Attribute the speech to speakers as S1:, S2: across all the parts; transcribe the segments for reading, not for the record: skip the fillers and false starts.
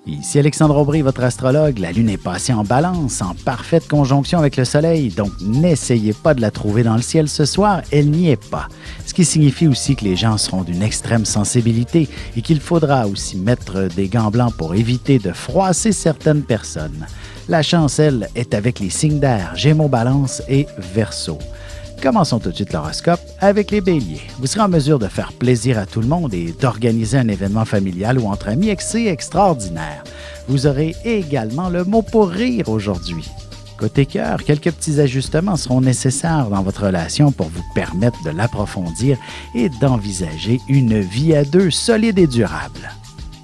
S1: Ici Alexandre Aubry, votre astrologue. La Lune est passée en Balance, en parfaite conjonction avec le Soleil, donc n'essayez pas de la trouver dans le ciel ce soir, elle n'y est pas. Ce qui signifie aussi que les gens seront d'une extrême sensibilité et qu'il faudra aussi mettre des gants blancs pour éviter de froisser certaines personnes. La chance, elle, est avec les signes d'air, Gémeaux, Balance et Verseau. Commençons tout de suite l'horoscope avec les béliers. Vous serez en mesure de faire plaisir à tout le monde et d'organiser un événement familial ou entre amis extraordinaire. Vous aurez également le mot pour rire aujourd'hui. Côté cœur, quelques petits ajustements seront nécessaires dans votre relation pour vous permettre de l'approfondir et d'envisager une vie à deux solide et durable.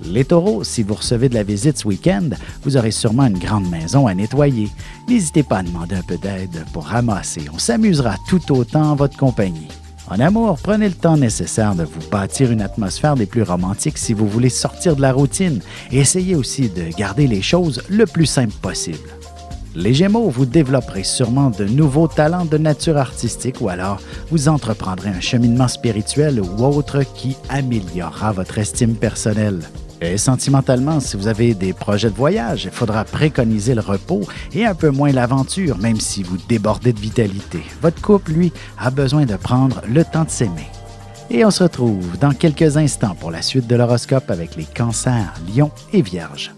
S1: Les taureaux, si vous recevez de la visite ce week-end, vous aurez sûrement une grande maison à nettoyer. N'hésitez pas à demander un peu d'aide pour ramasser. On s'amusera tout autant en votre compagnie. En amour, prenez le temps nécessaire de vous bâtir une atmosphère des plus romantiques si vous voulez sortir de la routine et essayez aussi de garder les choses le plus simple possible. Les Gémeaux, vous développerez sûrement de nouveaux talents de nature artistique ou alors vous entreprendrez un cheminement spirituel ou autre qui améliorera votre estime personnelle. Et sentimentalement, si vous avez des projets de voyage, il faudra préconiser le repos et un peu moins l'aventure, même si vous débordez de vitalité. Votre couple, lui, a besoin de prendre le temps de s'aimer. Et on se retrouve dans quelques instants pour la suite de l'horoscope avec les cancers, lions et vierges.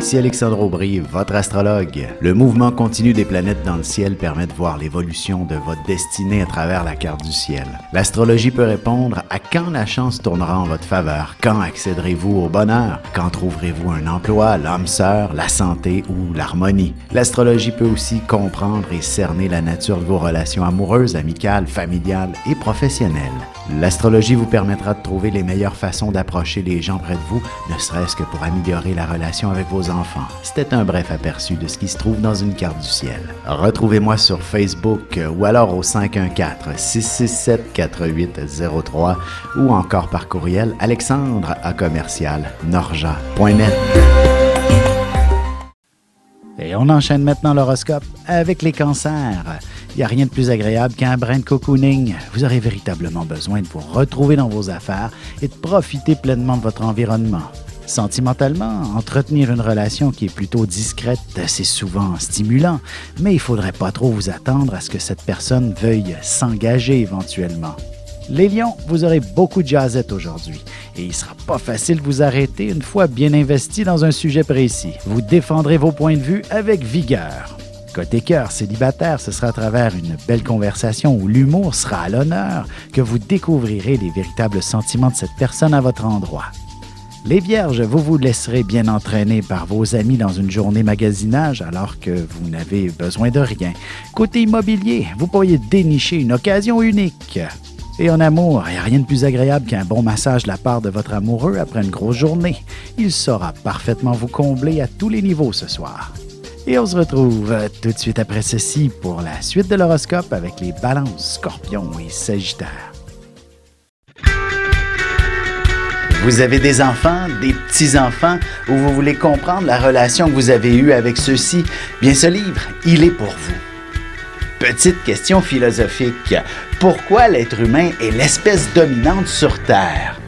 S1: Ici Alexandre Aubry, votre astrologue. Le mouvement continu des planètes dans le ciel permet de voir l'évolution de votre destinée à travers la carte du ciel. L'astrologie peut répondre à quand la chance tournera en votre faveur, quand accéderez-vous au bonheur, quand trouverez-vous un emploi, l'âme sœur, la santé ou l'harmonie. L'astrologie peut aussi comprendre et cerner la nature de vos relations amoureuses, amicales, familiales et professionnelles. L'astrologie vous permettra de trouver les meilleures façons d'approcher les gens près de vous, ne serait-ce que pour améliorer la relation avec vos enfants. C'était un bref aperçu de ce qui se trouve dans une carte du ciel. Retrouvez-moi sur Facebook ou alors au 514-667-4803 ou encore par courriel alexandre@norja.net. Et on enchaîne maintenant l'horoscope avec les cancers. Il n'y a rien de plus agréable qu'un brin de cocooning. Vous aurez véritablement besoin de vous retrouver dans vos affaires et de profiter pleinement de votre environnement. Sentimentalement, entretenir une relation qui est plutôt discrète, c'est souvent stimulant, mais il ne faudrait pas trop vous attendre à ce que cette personne veuille s'engager éventuellement. Les lions, vous aurez beaucoup de jazzette aujourd'hui et il ne sera pas facile de vous arrêter une fois bien investi dans un sujet précis. Vous défendrez vos points de vue avec vigueur. Côté cœur célibataire, ce sera à travers une belle conversation où l'humour sera à l'honneur que vous découvrirez les véritables sentiments de cette personne à votre endroit. Les vierges, vous vous laisserez bien entraîner par vos amis dans une journée magasinage alors que vous n'avez besoin de rien. Côté immobilier, vous pourriez dénicher une occasion unique. Et en amour, il n'y a rien de plus agréable qu'un bon massage de la part de votre amoureux après une grosse journée. Il saura parfaitement vous combler à tous les niveaux ce soir. Et on se retrouve tout de suite après ceci pour la suite de l'horoscope avec les balances, scorpions et sagittaires. Vous avez des enfants, des petits-enfants, ou vous voulez comprendre la relation que vous avez eue avec ceux-ci? Bien, ce livre, il est pour vous. Petite question philosophique. Pourquoi l'être humain est l'espèce dominante sur Terre?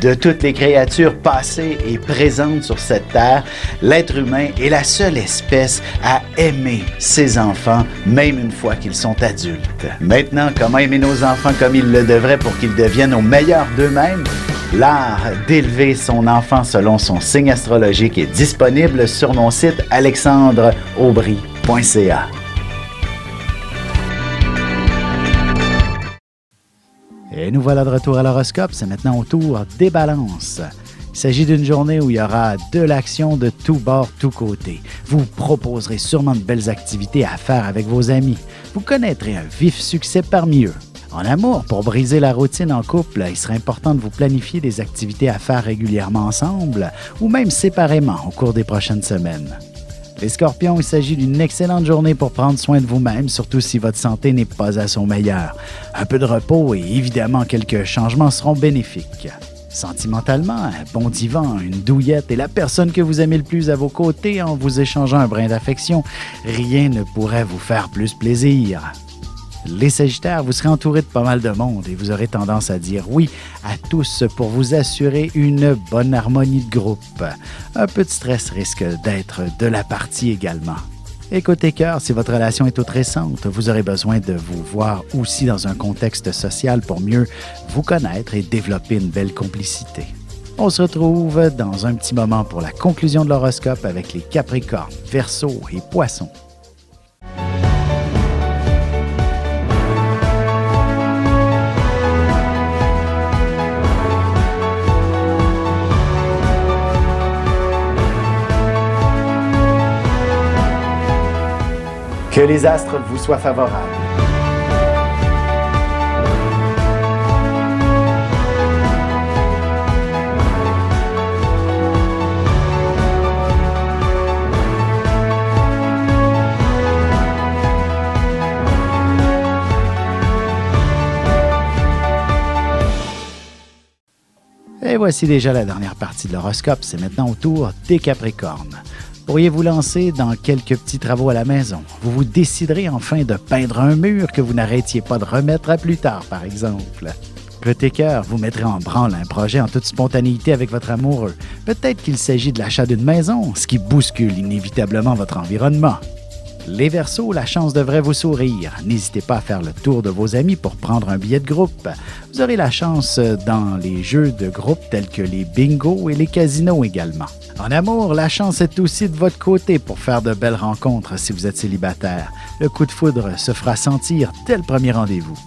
S1: De toutes les créatures passées et présentes sur cette terre, l'être humain est la seule espèce à aimer ses enfants, même une fois qu'ils sont adultes. Maintenant, comment aimer nos enfants comme ils le devraient pour qu'ils deviennent au meilleur d'eux-mêmes? L'art d'élever son enfant selon son signe astrologique est disponible sur mon site alexandreaubry.ca. Et nous voilà de retour à l'horoscope, c'est maintenant au tour des balances. Il s'agit d'une journée où il y aura de l'action de tous bords, tous côtés. Vous proposerez sûrement de belles activités à faire avec vos amis. Vous connaîtrez un vif succès parmi eux. En amour, pour briser la routine en couple, il serait important de vous planifier des activités à faire régulièrement ensemble ou même séparément au cours des prochaines semaines. Les scorpions, il s'agit d'une excellente journée pour prendre soin de vous-même, surtout si votre santé n'est pas à son meilleur. Un peu de repos et évidemment quelques changements seront bénéfiques. Sentimentalement, un bon divan, une douillette et la personne que vous aimez le plus à vos côtés en vous échangeant un brin d'affection, rien ne pourrait vous faire plus plaisir. Les Sagittaires, vous serez entouré de pas mal de monde et vous aurez tendance à dire oui à tous pour vous assurer une bonne harmonie de groupe. Un peu de stress risque d'être de la partie également. Et côté cœur, si votre relation est toute récente, vous aurez besoin de vous voir aussi dans un contexte social pour mieux vous connaître et développer une belle complicité. On se retrouve dans un petit moment pour la conclusion de l'horoscope avec les Capricornes, Verseaux et Poissons. Que les astres vous soient favorables. Et voici déjà la dernière partie de l'horoscope. C'est maintenant au tour des Capricornes. Pourriez-vous lancer dans quelques petits travaux à la maison. Vous vous déciderez enfin de peindre un mur que vous n'arrêtiez pas de remettre à plus tard, par exemple. Côté cœur, vous mettrez en branle un projet en toute spontanéité avec votre amoureux. Peut-être qu'il s'agit de l'achat d'une maison, ce qui bouscule inévitablement votre environnement. Les Verseaux, la chance devrait vous sourire. N'hésitez pas à faire le tour de vos amis pour prendre un billet de groupe. Vous aurez la chance dans les jeux de groupe tels que les bingos et les casinos également. En amour, la chance est aussi de votre côté pour faire de belles rencontres si vous êtes célibataire. Le coup de foudre se fera sentir dès le premier rendez-vous.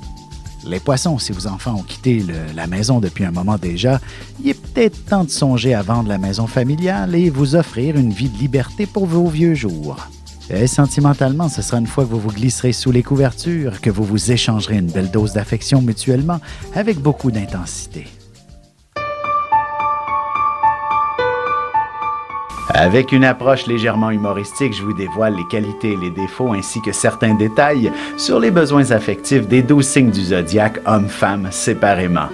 S1: Les Poissons, si vos enfants ont quitté la maison depuis un moment déjà, il est peut-être temps de songer à vendre la maison familiale et vous offrir une vie de liberté pour vos vieux jours. Et sentimentalement, ce sera une fois que vous vous glisserez sous les couvertures, que vous vous échangerez une belle dose d'affection mutuellement avec beaucoup d'intensité. Avec une approche légèrement humoristique, je vous dévoile les qualités et les défauts ainsi que certains détails sur les besoins affectifs des 12 signes du zodiaque, hommes-femmes séparément.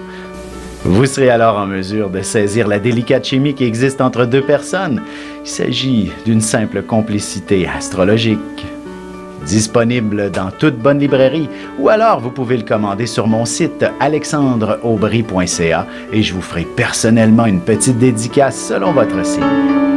S1: Vous serez alors en mesure de saisir la délicate chimie qui existe entre deux personnes. Il s'agit d'une simple complicité astrologique. Disponible dans toute bonne librairie ou alors vous pouvez le commander sur mon site alexandreaubry.ca et je vous ferai personnellement une petite dédicace selon votre signe.